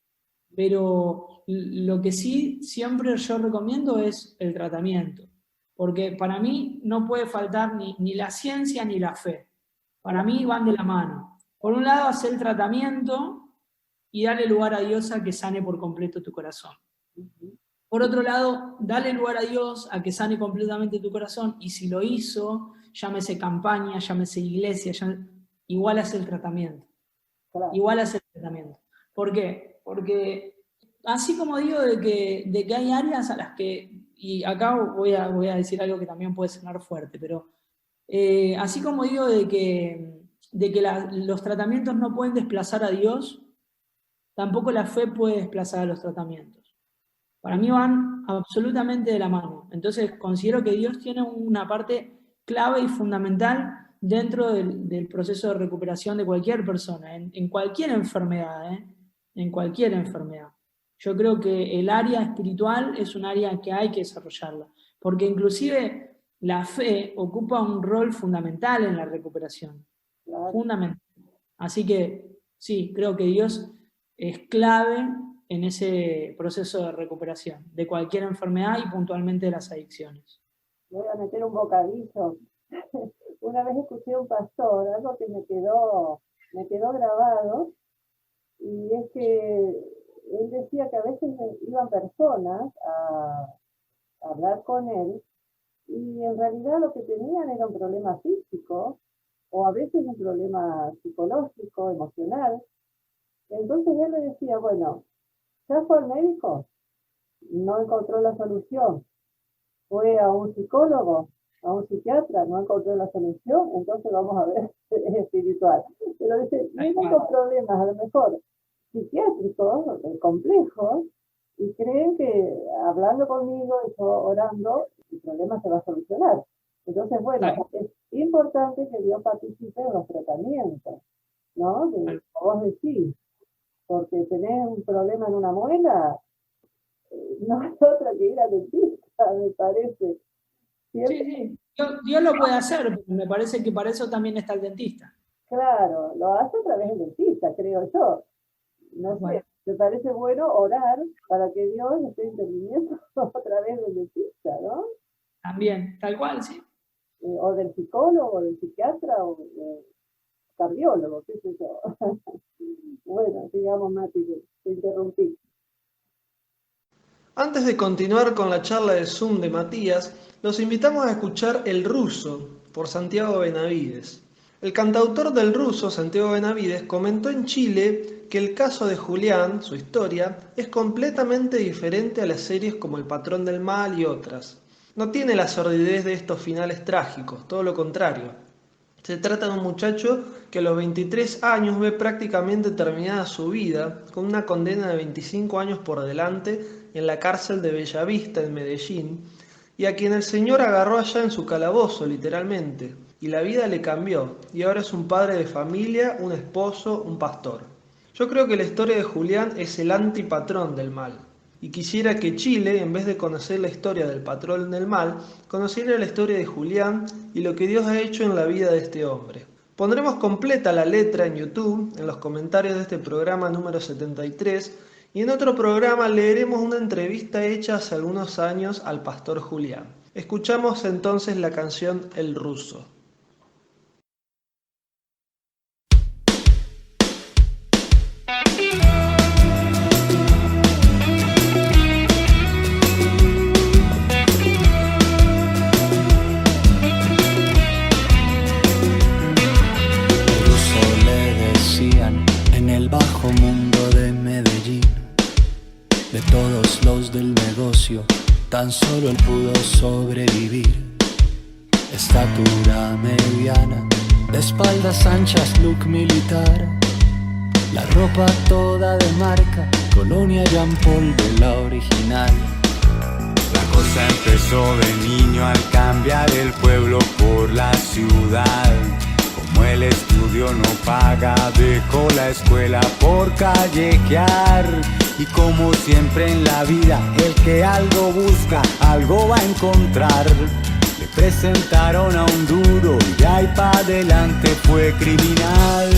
Pero lo que sí siempre yo recomiendo es el tratamiento, porque para mí no puede faltar ni la ciencia ni la fe. Para mí van de la mano. Por un lado, hacer el tratamiento y darle lugar a Dios a que sane por completo tu corazón. Por otro lado, dale lugar a Dios a que sane completamente tu corazón, y si lo hizo, llámese campaña, llámese iglesia, igual hace el tratamiento. Claro. Igual hace el tratamiento. ¿Por qué? Porque así como digo de que hay áreas a las que, y acá voy a decir algo que también puede sonar fuerte, pero así como digo de que los tratamientos no pueden desplazar a Dios, tampoco la fe puede desplazar a los tratamientos. Para mí van absolutamente de la mano. Entonces considero que Dios tiene una parte clave y fundamental dentro del proceso de recuperación de cualquier persona, en cualquier enfermedad, en cualquier enfermedad. Yo creo que el área espiritual es un área que hay que desarrollarla, porque inclusive la fe ocupa un rol fundamental en la recuperación, fundamental. Así que sí, creo que Dios es clave en ese proceso de recuperación de cualquier enfermedad y puntualmente de las adicciones. Voy a meter un bocadillo. Una vez escuché a un pastor, algo que me quedó grabado, y es que él decía que a veces iban personas a hablar con él, y en realidad lo que tenían era un problema físico, o a veces un problema psicológico, emocional. Entonces él le decía, bueno, ¿ya fue al médico? No encontró la solución. Fue a un psicólogo, a un psiquiatra, no encontró la solución, entonces vamos a ver es espiritual. Pero dice, vienen con problemas a lo mejor psiquiátricos, complejos, y creen que hablando conmigo y yo orando, el problema se va a solucionar. Entonces, bueno, es importante que Dios participe en los tratamientos, ¿no? Como vos decís, porque tenés un problema en una muela, no es otra que ir al dentista, me parece. Sí. Dios lo puede hacer, pero me parece que para eso también está el dentista. Claro, lo hace a través del dentista, creo yo. No sé, me parece bueno orar para que Dios esté interviniendo a través del dentista, ¿no? También, tal cual, sí. O del psicólogo, o del psiquiatra, o cardiólogo, qué sé yo. Bueno, sigamos, Mati, te interrumpí. Antes de continuar con la charla de Zoom de Matías, los invitamos a escuchar El Ruso, por Santiago Benavides. El cantautor del Ruso, Santiago Benavides, comentó en Chile que el caso de Julián, su historia, es completamente diferente a las series como El Patrón del Mal y otras. No tiene la sordidez de estos finales trágicos, todo lo contrario. Se trata de un muchacho que a los 23 años ve prácticamente terminada su vida con una condena de 25 años por delante en la cárcel de Bellavista en Medellín, y a quien el Señor agarró allá en su calabozo, literalmente, y la vida le cambió, y ahora es un padre de familia, un esposo, un pastor. Yo creo que la historia de Julián es el antipatrón del mal, y quisiera que Chile, en vez de conocer la historia del patrón del mal, conociera la historia de Julián y lo que Dios ha hecho en la vida de este hombre. Pondremos completa la letra en YouTube, en los comentarios de este programa número 73, y en otro programa leeremos una entrevista hecha hace algunos años al pastor Julián. Escuchamos entonces la canción El Ruso. Todos los del negocio, tan solo él pudo sobrevivir. Estatura mediana, de espaldas anchas, look militar, la ropa toda de marca, colonia Jean Paul de la original. La cosa empezó de niño al cambiar el pueblo por la ciudad. Como el estudio no paga, dejó la escuela por callejear. Y como siempre en la vida, el que algo busca, algo va a encontrar. Le presentaron a un duro y de ahí pa' adelante fue criminal.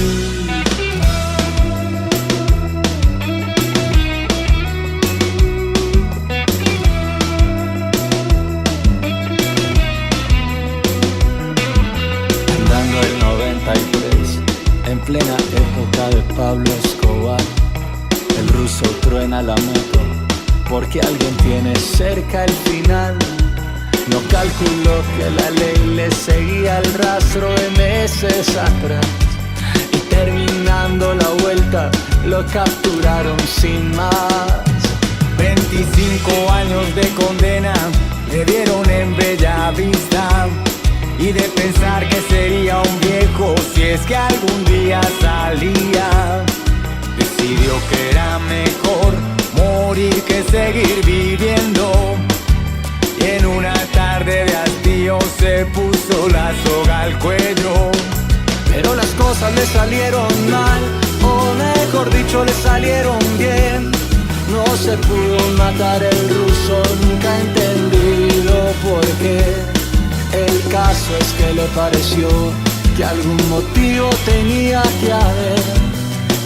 Andando el 93, en plena época de Pablo Escobar, el ruso truena la moto porque alguien tiene cerca el final. No calculó que la ley le seguía el rastro de meses atrás, y terminando la vuelta lo capturaron sin más. 25 años de condena le dieron en Bellavista, y de pensar que sería un viejo si es que algún día salía, decidió que era mejor morir que seguir viviendo. Y en una tarde de hastío se puso la soga al cuello. Pero las cosas le salieron mal, o mejor dicho, le salieron bien. No se pudo matar el ruso, nunca he entendido por qué. El caso es que le pareció que algún motivo tenía que haber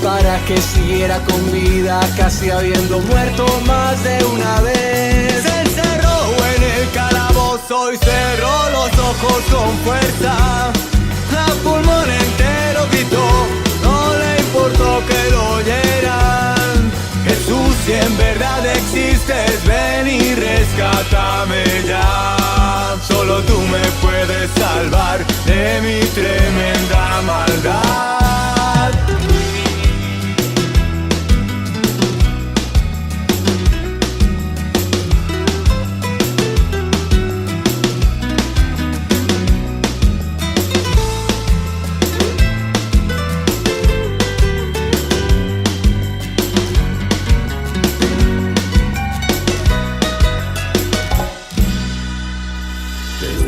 para que siguiera con vida, casi habiendo muerto más de una vez. Se encerró en el calabozo y cerró los ojos con fuerza. A pulmón entero gritó, no le importó que lo oyeran. Jesús, si en verdad existes, ven y rescátame ya. Solo tú me puedes salvar de mi tremenda maldad.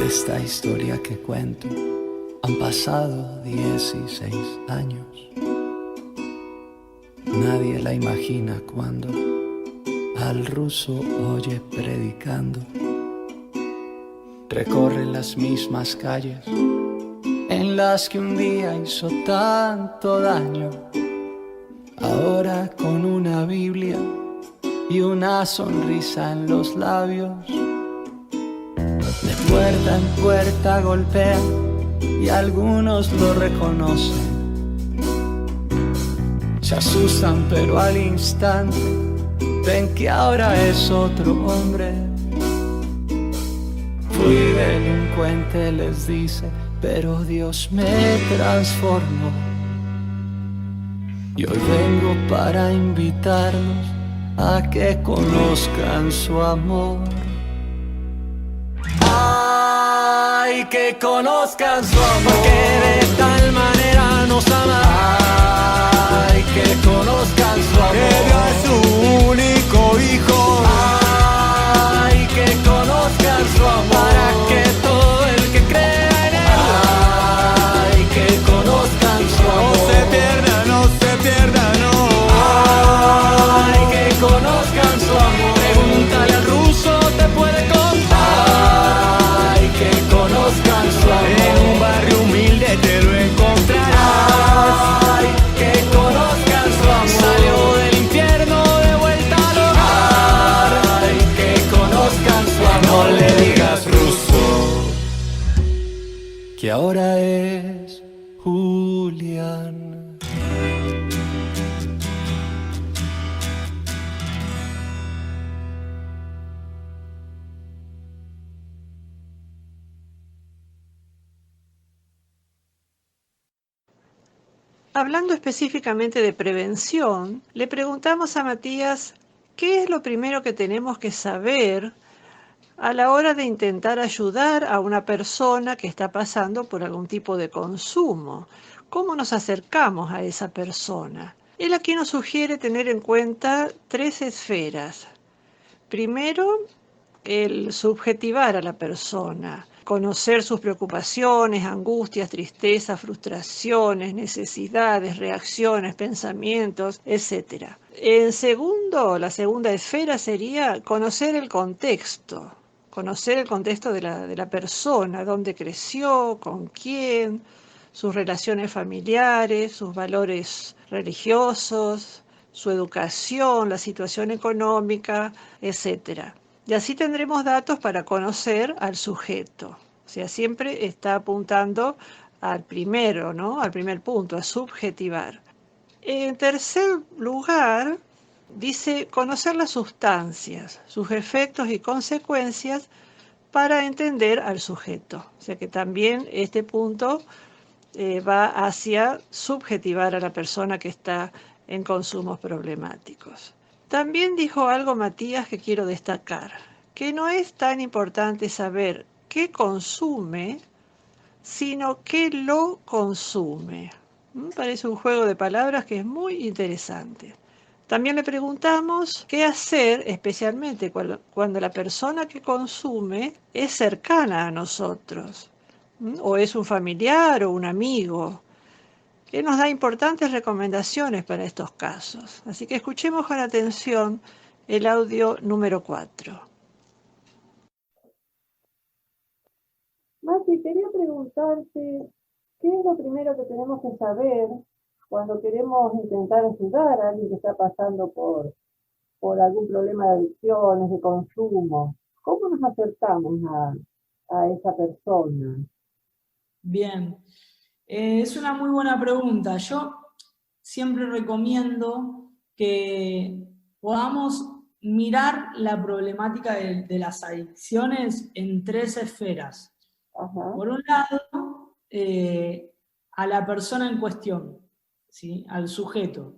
Esta historia que cuento han pasado 16 años. Nadie la imagina cuando al ruso oye predicando. Recorre las mismas calles en las que un día hizo tanto daño. Ahora con una Biblia y una sonrisa en los labios, de puerta en puerta golpea y algunos lo reconocen. Se asustan pero al instante ven que ahora es otro hombre. Fui delincuente, les dice, pero Dios me transformó. Y hoy vengo para invitarlos a que conozcan su amor. Ay, que conozcan su amor, que de tal manera nos ama. Ay, que conozcan su amor, que dio a su único hijo. Ay, que conozcan su amor, para que todo el que crea en él. Ay, que conozcan su amor, no se pierda, no se pierda, no. Ay, que conozcan su amor, pregúntale al ruso, te puede contar. Ay, que conozcan su amor, en un barrio humilde te lo encontrarás. Ay, que conozcan su amor, salió del infierno de vuelta al hogar. Ay, que conozcan su amor, no le digas ruso, que ahora es Julián. Hablando específicamente de prevención, le preguntamos a Matías qué es lo primero que tenemos que saber a la hora de intentar ayudar a una persona que está pasando por algún tipo de consumo. ¿Cómo nos acercamos a esa persona? Él aquí nos sugiere tener en cuenta 3 esferas. Primero, el subjetivar a la persona, conocer sus preocupaciones, angustias, tristezas, frustraciones, necesidades, reacciones, pensamientos, etc. En segundo, la segunda esfera sería conocer el contexto de la persona, dónde creció, con quién, sus relaciones familiares, sus valores religiosos, su educación, la situación económica, etc. Y así tendremos datos para conocer al sujeto. O sea, siempre está apuntando al primero, ¿no? Al primer punto, a subjetivar. En tercer lugar, Dice conocer las sustancias, sus efectos y consecuencias para entender al sujeto. O sea que también este punto va hacia subjetivar a la persona que está en consumos problemáticos. También dijo algo Matías que quiero destacar, que no es tan importante saber qué consume, sino qué lo consume. Parece un juego de palabras que es muy interesante. También le preguntamos qué hacer, especialmente cuando la persona que consume es cercana a nosotros, o es un familiar o un amigo. Él nos da importantes recomendaciones para estos casos. Así que escuchemos con atención el audio número 4. Mati, quería preguntarte, ¿qué es lo primero que tenemos que saber cuando queremos intentar ayudar a alguien que está pasando por algún problema de adicciones, de consumo? ¿Cómo nos acercamos a esa persona? Bien, es una muy buena pregunta. Yo siempre recomiendo que podamos mirar la problemática de las adicciones en 3 esferas. Ajá. Por un lado, a la persona en cuestión, ¿sí? Al sujeto,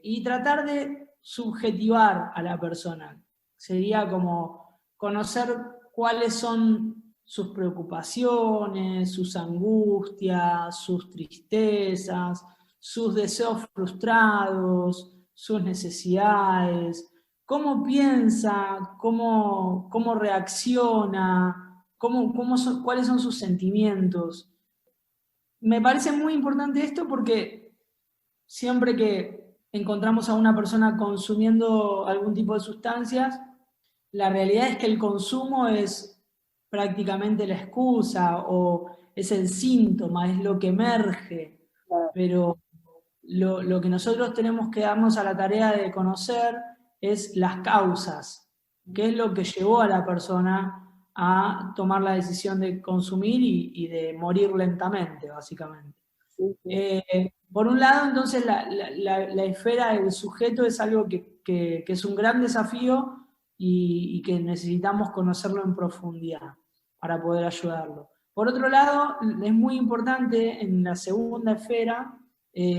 y tratar de subjetivar a la persona. Sería como conocer cuáles son sus preocupaciones, sus angustias, sus tristezas, sus deseos frustrados, sus necesidades, cómo piensa, cómo reacciona, cuáles son sus sentimientos. Me parece muy importante esto porque siempre que encontramos a una persona consumiendo algún tipo de sustancias, la realidad es que el consumo es prácticamente la excusa o es el síntoma, es lo que emerge, pero lo que nosotros tenemos que darnos a la tarea de conocer es las causas, qué es lo que llevó a la persona a tomar la decisión de consumir y de morir lentamente, básicamente. Por un lado, entonces, la esfera del sujeto es algo que es un gran desafío y que necesitamos conocerlo en profundidad para poder ayudarlo. Por otro lado, es muy importante en la segunda esfera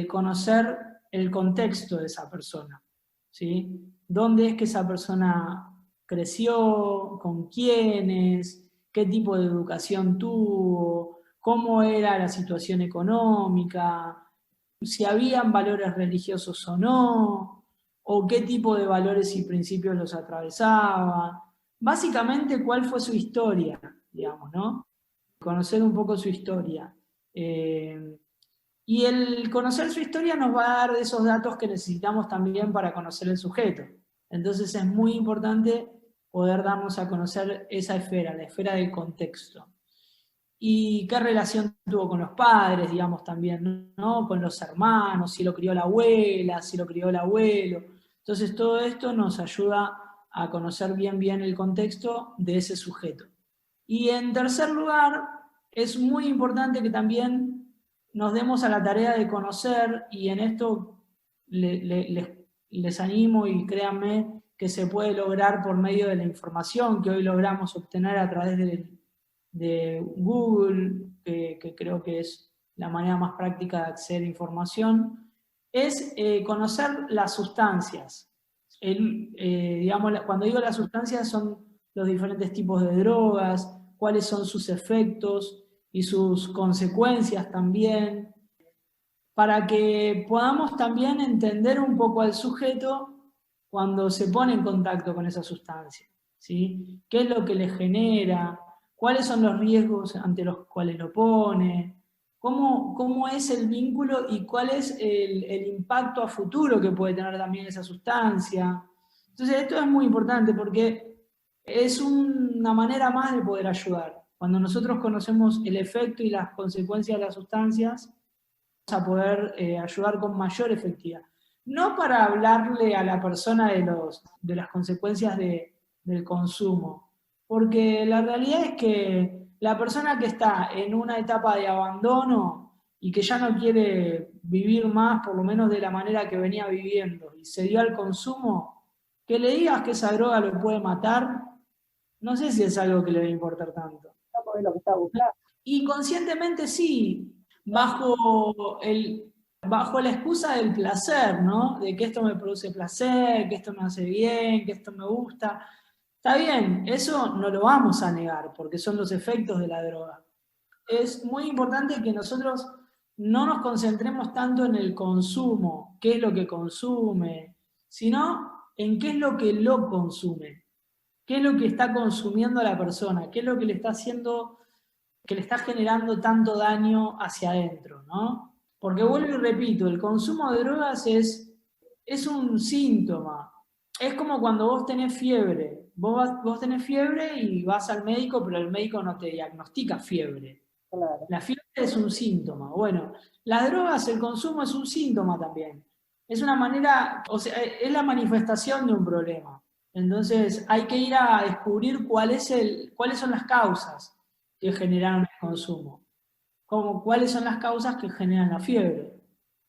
conocer el contexto de esa persona, ¿sí? ¿Dónde es que esa persona creció? ¿Con quiénes? ¿Qué tipo de educación tuvo? ¿Cómo era la situación económica? ¿Si habían valores religiosos o no? ¿O qué tipo de valores y principios los atravesaban? Básicamente, ¿cuál fue su historia? Digamos, ¿no? Conocer un poco su historia. Y el conocer su historia nos va a dar esos datos que necesitamos también para conocer el sujeto. Entonces es muy importante poder darnos a conocer esa esfera, la esfera del contexto. Y qué relación tuvo con los padres, digamos, también, ¿no? Con los hermanos, si lo crió la abuela, si lo crió el abuelo. Entonces todo esto nos ayuda a conocer bien el contexto de ese sujeto. Y en tercer lugar, es muy importante que también nos demos a la tarea de conocer, y en esto les animo y créanme que se puede lograr por medio de la información que hoy logramos obtener a través de Google, que creo que es la manera más práctica de acceder a información, es conocer las sustancias. Digamos, cuando digo las sustancias son los diferentes tipos de drogas, cuáles son sus efectos y sus consecuencias también, para que podamos también entender un poco al sujeto cuando se pone en contacto con esa sustancia, ¿sí? ¿Qué es lo que le genera? ¿Cuáles son los riesgos ante los cuales lo pone? ¿Cómo es el vínculo y cuál es el impacto a futuro que puede tener también esa sustancia? Entonces esto es muy importante porque es una manera más de poder ayudar. Cuando nosotros conocemos el efecto y las consecuencias de las sustancias, vamos a poder ayudar con mayor efectividad. No para hablarle a la persona de las consecuencias del consumo, porque la realidad es que la persona que está en una etapa de abandono y que ya no quiere vivir más, por lo menos de la manera que venía viviendo, y se dio al consumo, que le digas que esa droga lo puede matar, no sé si es algo que le va a importar tanto. No, es lo que está buscando. Y conscientemente sí, bajo la excusa del placer, ¿no? De que esto me produce placer, que esto me hace bien, que esto me gusta. Está bien, eso no lo vamos a negar, porque son los efectos de la droga. Es muy importante que nosotros no nos concentremos tanto en el consumo, qué es lo que consume, sino en qué es lo que lo consume, qué es lo que está consumiendo a la persona, qué es lo que le está haciendo, que le está generando tanto daño hacia adentro, ¿no? Porque vuelvo y repito, el consumo de drogas es un síntoma. Es como cuando vos tenés fiebre. Vos tenés fiebre y vas al médico, pero el médico no te diagnostica fiebre. Claro. La fiebre es un síntoma. Bueno, las drogas, el consumo es un síntoma también. Es una manera, o sea, es la manifestación de un problema. Entonces hay que ir a descubrir cuáles son las causas que generaron el consumo. Cuáles son las causas que generan la fiebre.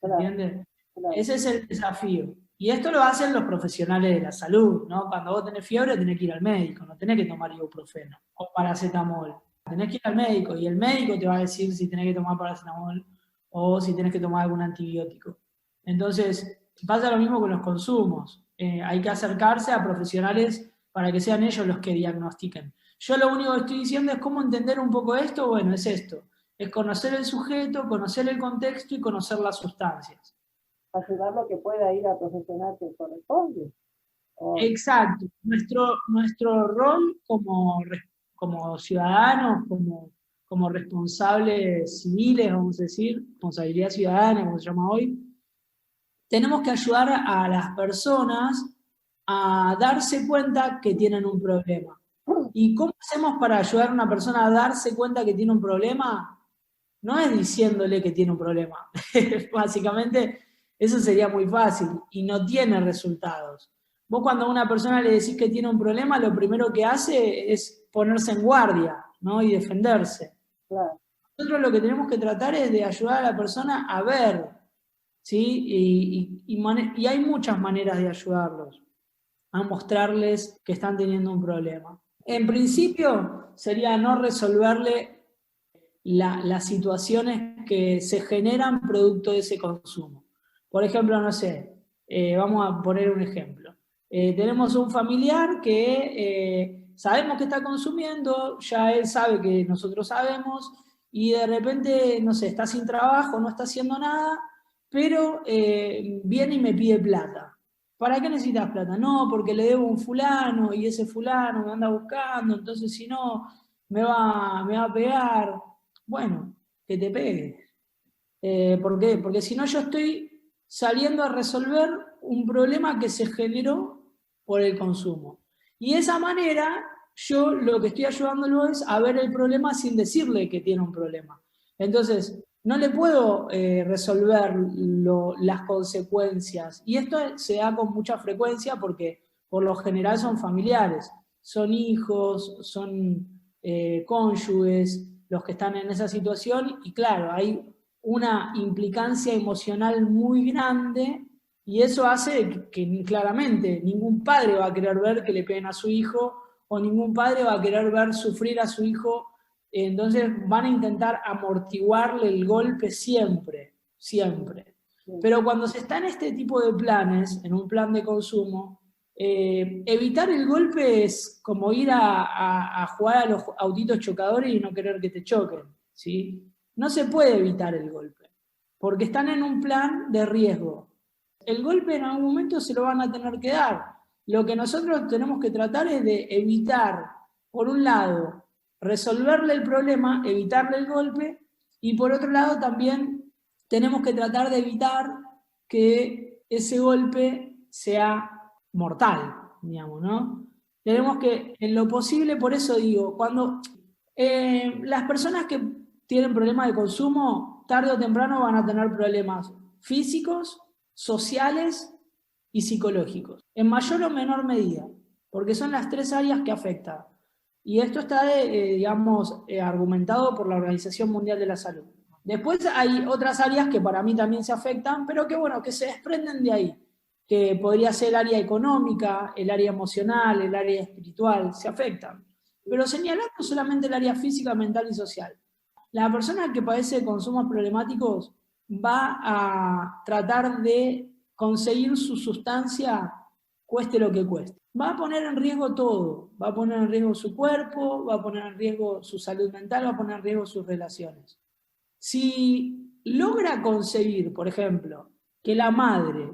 ¿Entiendes? Claro. Ese es el desafío. Y esto lo hacen los profesionales de la salud, ¿no? Cuando vos tenés fiebre tenés que ir al médico, no tenés que tomar ibuprofeno o paracetamol. Tenés que ir al médico y el médico te va a decir si tenés que tomar paracetamol o si tenés que tomar algún antibiótico. Entonces, pasa lo mismo con los consumos. Hay que acercarse a profesionales para que sean ellos los que diagnostiquen. Yo lo único que estoy diciendo es cómo entender un poco esto. Bueno, es esto. Es conocer el sujeto, conocer el contexto y conocer las sustancias. Ayudarlo que pueda ir a profesional que corresponde. Exacto. Nuestro rol como ciudadanos, como responsables civiles, vamos a decir, responsabilidad ciudadana, como se llama hoy, tenemos que ayudar a las personas a darse cuenta que tienen un problema. ¿Y cómo hacemos para ayudar a una persona a darse cuenta que tiene un problema? No es diciéndole que tiene un problema. Básicamente, eso sería muy fácil y no tiene resultados. Vos cuando a una persona le decís que tiene un problema, lo primero que hace es ponerse en guardia, ¿no? Y defenderse. Claro. Nosotros lo que tenemos que tratar es de ayudar a la persona a ver, ¿sí? Y hay muchas maneras de ayudarlos, a mostrarles que están teniendo un problema. En principio, sería no resolverle las situaciones que se generan producto de ese consumo. Por ejemplo, no sé, vamos a poner un ejemplo. Tenemos un familiar que sabemos que está consumiendo, ya él sabe que nosotros sabemos, y de repente, no sé, está sin trabajo, no está haciendo nada, pero viene y me pide plata. ¿Para qué necesitas plata? No, porque le debo a un fulano, y ese fulano me anda buscando, entonces si no, me va a pegar. Bueno, que te pegue. ¿Por qué? Porque si no yo estoy saliendo a resolver un problema que se generó por el consumo. Y de esa manera, yo lo que estoy ayudándolo es a ver el problema sin decirle que tiene un problema. Entonces, no le puedo resolver las consecuencias. Y esto se da con mucha frecuencia porque por lo general son familiares, son hijos, son cónyuges, los que están en esa situación, y claro, hay una implicancia emocional muy grande, y eso hace que claramente ningún padre va a querer ver que le peguen a su hijo, o ningún padre va a querer ver sufrir a su hijo, entonces van a intentar amortiguarle el golpe siempre, siempre. Pero cuando se está en este tipo de planes, en un plan de consumo, evitar el golpe es como ir a jugar a los autitos chocadores y no querer que te choquen, ¿sí? No se puede evitar el golpe, porque están en un plan de riesgo. El golpe en algún momento se lo van a tener que dar. Lo que nosotros tenemos que tratar es de evitar, por un lado, resolverle el problema, evitarle el golpe, y por otro lado también tenemos que tratar de evitar que ese golpe sea mortal, digamos, ¿no? Tenemos que, en lo posible, por eso digo, cuando las personas que tienen problemas de consumo, tarde o temprano van a tener problemas físicos, sociales y psicológicos, en mayor o menor medida, porque son las tres áreas que afectan. Y esto está, digamos, argumentado por la Organización Mundial de la Salud. Después hay otras áreas que para mí también se afectan, pero que bueno, que se desprenden de ahí, que podría ser el área económica, el área emocional, el área espiritual, se afectan. Pero señalando solamente el área física, mental y social. La persona que padece de consumos problemáticos va a tratar de conseguir su sustancia cueste lo que cueste. Va a poner en riesgo todo, va a poner en riesgo su cuerpo, va a poner en riesgo su salud mental, va a poner en riesgo sus relaciones. Si logra conseguir, por ejemplo, que la madre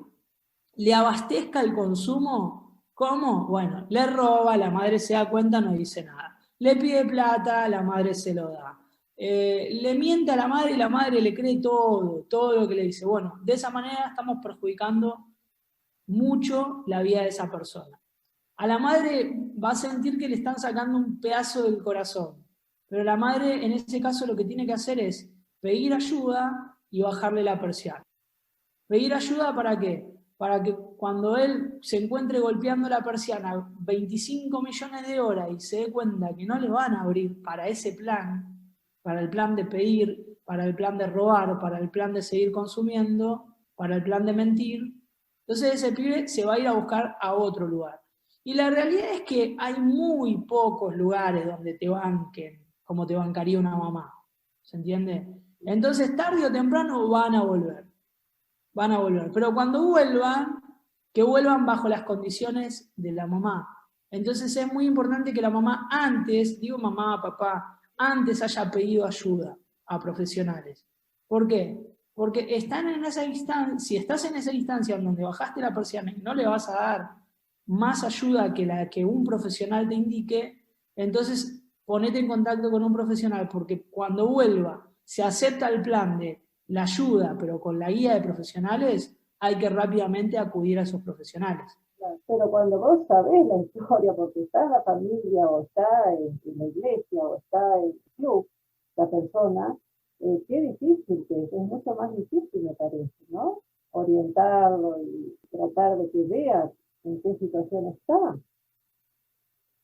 le abastezca el consumo, ¿cómo? Bueno, le roba, la madre se da cuenta, no dice nada. Le pide plata, la madre se lo da. Le miente a la madre y la madre le cree todo lo que le dice. Bueno, de esa manera estamos perjudicando mucho la vida de esa persona. A la madre va a sentir que le están sacando un pedazo del corazón, pero la madre en ese caso lo que tiene que hacer es pedir ayuda y bajarle la persiana. ¿Pedir ayuda para qué? Para que cuando él se encuentre golpeando la persiana 25 millones de horas y se dé cuenta que no le van a abrir para ese plan, para el plan de pedir, para el plan de robar, para el plan de seguir consumiendo, para el plan de mentir, entonces ese pibe se va a ir a buscar a otro lugar. Y la realidad es que hay muy pocos lugares donde te banquen como te bancaría una mamá. ¿Se entiende? Entonces, tarde o temprano van a volver. Van a volver. Pero cuando vuelvan, que vuelvan bajo las condiciones de la mamá. Entonces es muy importante que la mamá antes, digo mamá, papá, antes haya pedido ayuda a profesionales. ¿Por qué? Porque están en esa instancia, si estás en esa instancia en donde bajaste la persiana y no le vas a dar más ayuda que la que un profesional te indique, entonces ponete en contacto con un profesional, porque cuando vuelva, se acepta el plan de la ayuda, pero con la guía de profesionales, hay que rápidamente acudir a esos profesionales. Pero cuando vos sabés la historia, porque está en la familia, o está en la iglesia, o está en el club, la persona, qué difícil que es mucho más difícil, me parece, ¿no? Orientarlo y tratar de que vea en qué situación está.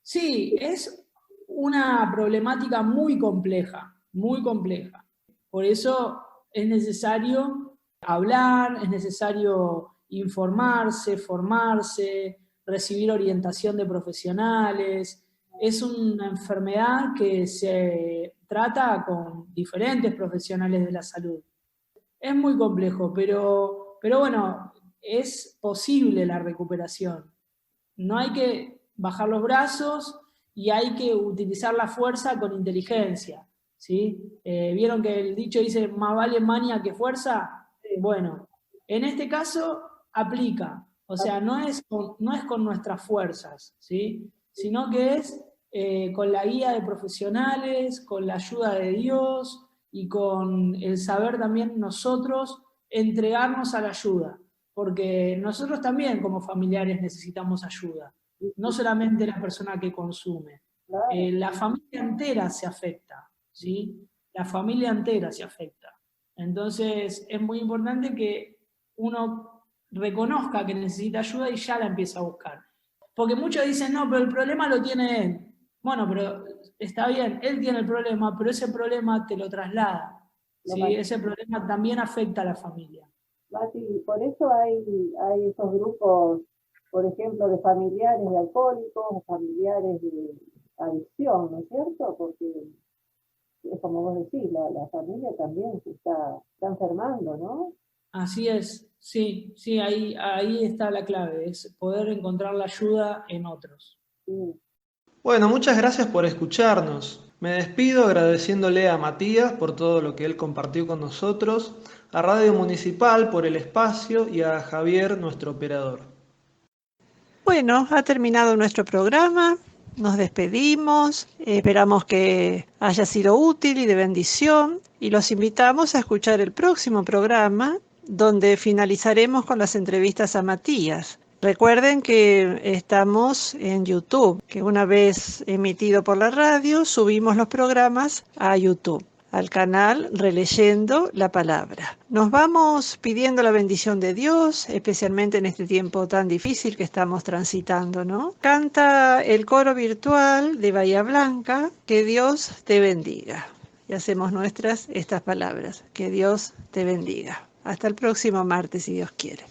Sí, es una problemática muy compleja, muy compleja. Por eso es necesario hablar, es necesario informarse, formarse, recibir orientación de profesionales. Es una enfermedad que se trata con diferentes profesionales de la salud. Es muy complejo, pero bueno, es posible la recuperación. No hay que bajar los brazos y hay que utilizar la fuerza con inteligencia, ¿sí? ¿Vieron que el dicho dice, más vale maña que fuerza? Bueno, en este caso aplica, o sea, no es con nuestras fuerzas, ¿sí? Sino que es con la guía de profesionales, con la ayuda de Dios y con el saber también nosotros entregarnos a la ayuda, porque nosotros también como familiares necesitamos ayuda, no solamente la persona que consume, la familia entera se afecta, ¿sí? La familia entera se afecta. Entonces es muy importante que uno reconozca que necesita ayuda y ya la empieza a buscar. Porque muchos dicen, no, pero el problema lo tiene él. Bueno, pero está bien, él tiene el problema, pero ese problema te lo traslada. ¿Sí? Ese problema también afecta a la familia. Mati, por eso hay esos grupos, por ejemplo, de familiares de alcohólicos, o familiares de adicción, ¿no es cierto? Porque es como vos decís, la familia también se está enfermando, ¿no? Así es, sí, ahí está la clave, es poder encontrar la ayuda en otros. Sí. Bueno, muchas gracias por escucharnos. Me despido agradeciéndole a Matías por todo lo que él compartió con nosotros, a Radio Municipal por el espacio y a Javier, nuestro operador. Bueno, ha terminado nuestro programa. Nos despedimos, esperamos que haya sido útil y de bendición y los invitamos a escuchar el próximo programa donde finalizaremos con las entrevistas a Matías. Recuerden que estamos en YouTube, que una vez emitido por la radio subimos los programas a YouTube, al canal Releyendo la Palabra. Nos vamos pidiendo la bendición de Dios, especialmente en este tiempo tan difícil que estamos transitando, ¿no? Canta el coro virtual de Bahía Blanca, que Dios te bendiga. y hacemos nuestras estas palabras. Que Dios te bendiga. Hasta el próximo martes, si Dios quiere.